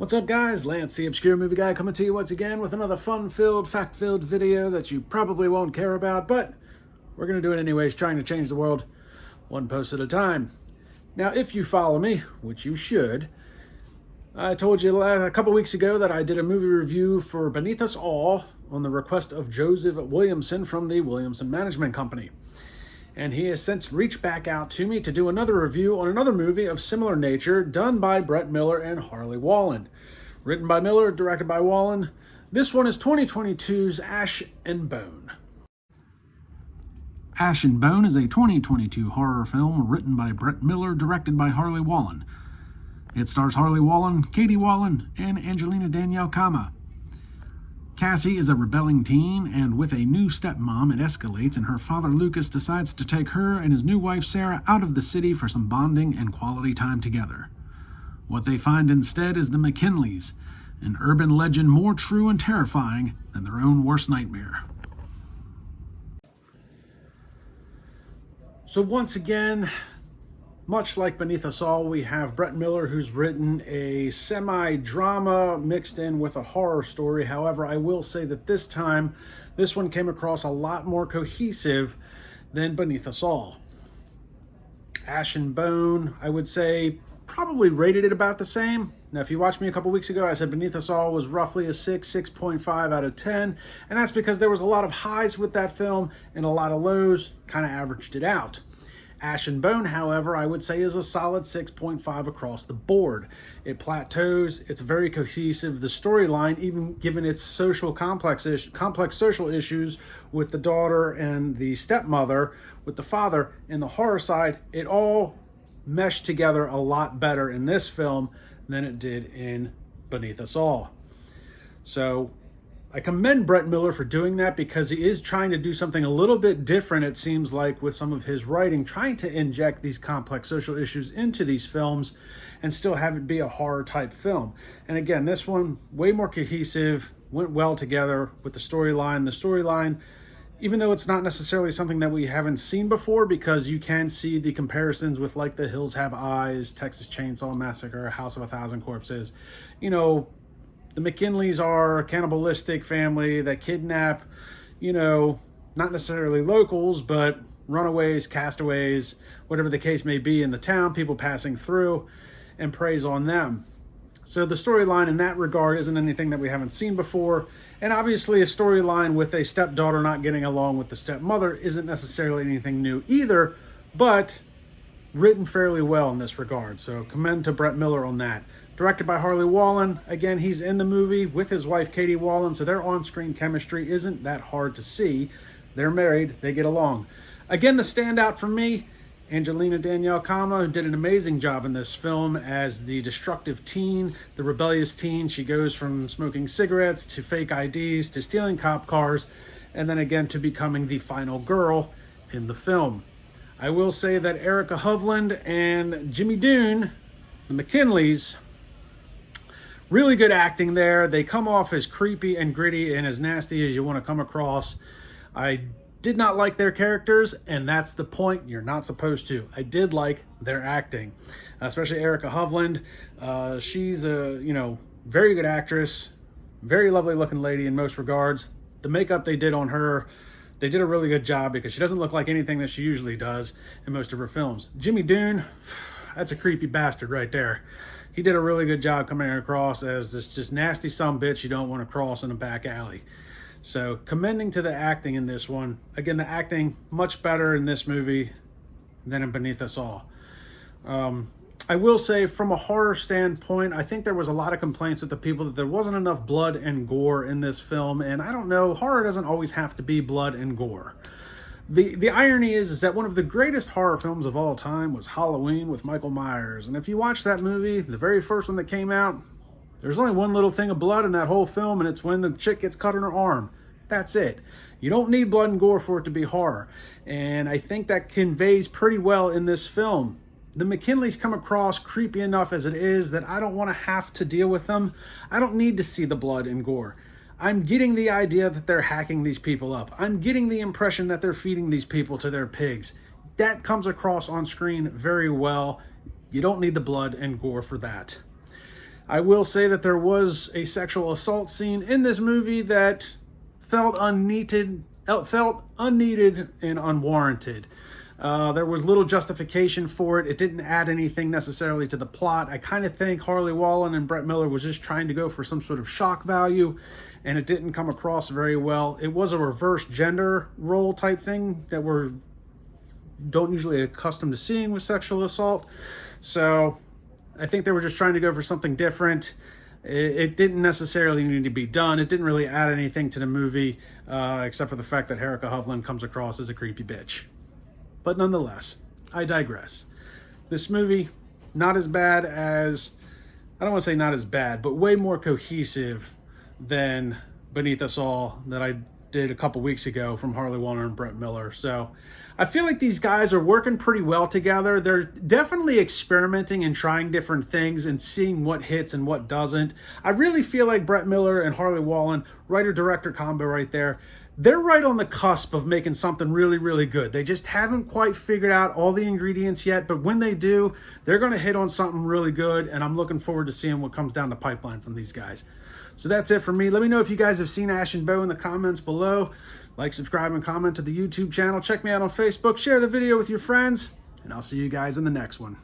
What's up, guys? Lance, the Obscure Movie Guy, coming to you once again with another fun-filled, fact-filled video that you probably won't care about, but we're going to do it anyways, trying to change the world one post at a time. Now, if you follow me, which you should, I told you a couple weeks ago that I did a movie review for Beneath Us All on the request of Joseph Williamson from the Williamson Management Company. And he has since reached back out to me to do another review on another movie of similar nature done by Brett Miller and Harley Wallen. Written by Miller, directed by Wallen. This one is 2022's Ash and Bone. Ash and Bone is a 2022 horror film written by Brett Miller, directed by Harley Wallen. It stars Harley Wallen, Katie Wallen, and Angelina Danielle Kama. Cassie is a rebelling teen, and with a new stepmom, it escalates, and her father Lucas decides to take her and his new wife Sarah out of the city for some bonding and quality time together. What they find instead is the McKinleys, an urban legend more true and terrifying than their own worst nightmare. So once again, much like Beneath Us All, we have Brett Miller, who's written a semi-drama mixed in with a horror story. However, I will say that this time, this one came across a lot more cohesive than Beneath Us All. Ash and Bone, I would say, probably rated it about the same. Now, if you watched me a couple weeks ago, I said Beneath Us All was roughly a 6.5 out of 10. And that's because there was a lot of highs with that film and a lot of lows, kind of averaged it out. Ash and Bone, however, I would say is a solid 6.5 across the board. It plateaus, it's very cohesive. The storyline, even given its complex social issues with the daughter and the stepmother, with the father and the horror side, it all meshed together a lot better in this film than it did in Beneath Us All. So I commend Brett Miller for doing that, because he is trying to do something a little bit different, it seems like, with some of his writing, trying to inject these complex social issues into these films and still have it be a horror type film. And again, this one, way more cohesive, went well together with the storyline. The storyline, even though it's not necessarily something that we haven't seen before, because you can see the comparisons with like The Hills Have Eyes, Texas Chainsaw Massacre, House of a Thousand Corpses, you know, the McKinleys are a cannibalistic family that kidnap, you know, not necessarily locals, but runaways, castaways, whatever the case may be in the town, people passing through, and preys on them. So the storyline in that regard isn't anything that we haven't seen before. And obviously a storyline with a stepdaughter not getting along with the stepmother isn't necessarily anything new either, but written fairly well in this regard. So commend to Brett Miller on that. Directed by Harley Wallen. Again, he's in the movie with his wife, Katie Wallen, so their on-screen chemistry isn't that hard to see. They're married, they get along. Again, the standout for me, Angelina Danielle Kama, who did an amazing job in this film as the destructive teen, the rebellious teen. She goes from smoking cigarettes to fake IDs to stealing cop cars, and then again to becoming the final girl in the film. I will say that Erica Hovland and Jimmy Doon, the McKinleys, really good acting there. They come off as creepy and gritty and as nasty as you want to come across. I did not like their characters, and that's the point. You're not supposed to. I did like their acting, especially Erica Hovland. She's a, very good actress, very lovely looking lady in most regards. The makeup they did on her, they did a really good job, because she doesn't look like anything that she usually does in most of her films. Jimmy Doon, that's a creepy bastard right there. He did a really good job coming across as this just nasty sumbitch you don't want to cross in a back alley. So commending to the acting in this one. Again, the acting much better in this movie than in Beneath Us All. I will say, from a horror standpoint, I think there was a lot of complaints with the people that there wasn't enough blood and gore in this film. And I don't know, horror doesn't always have to be blood and gore. The irony is that one of the greatest horror films of all time was Halloween with Michael Myers. And if you watch that movie, the very first one that came out, there's only one little thing of blood in that whole film, and it's when the chick gets cut in her arm. That's it. You don't need blood and gore for it to be horror. And I think that conveys pretty well in this film. The McKinleys come across creepy enough as it is that I don't want to have to deal with them. I don't need to see the blood and gore. I'm getting the idea that they're hacking these people up. I'm getting the impression that they're feeding these people to their pigs. That comes across on screen very well. You don't need the blood and gore for that. I will say that there was a sexual assault scene in this movie that felt unneeded and unwarranted. There was little justification for it. It didn't add anything necessarily to the plot. I kind of think Harley Wallen and Brett Miller was just trying to go for some sort of shock value, and it didn't come across very well. It was a reverse gender role type thing that we're don't usually accustomed to seeing with sexual assault. So I think they were just trying to go for something different. It didn't necessarily need to be done. It didn't really add anything to the movie, except for the fact that Erica Hovland comes across as a creepy bitch. But nonetheless, I digress. This movie, not as bad as, I don't want to say not as bad, but way more cohesive than Beneath Us All that I did a couple weeks ago from Harley Wallen and Brett Miller. So I feel like these guys are working pretty well together. They're definitely experimenting and trying different things and seeing what hits and what doesn't. I really feel like Brett Miller and Harley Wallen, writer-director combo right there, they're right on the cusp of making something really, really good. They just haven't quite figured out all the ingredients yet, but when they do, they're going to hit on something really good, and I'm looking forward to seeing what comes down the pipeline from these guys. So that's it for me. Let me know if you guys have seen Ash and Bo in the comments below. Like, subscribe, and comment to the YouTube channel. Check me out on Facebook. Share the video with your friends, and I'll see you guys in the next one.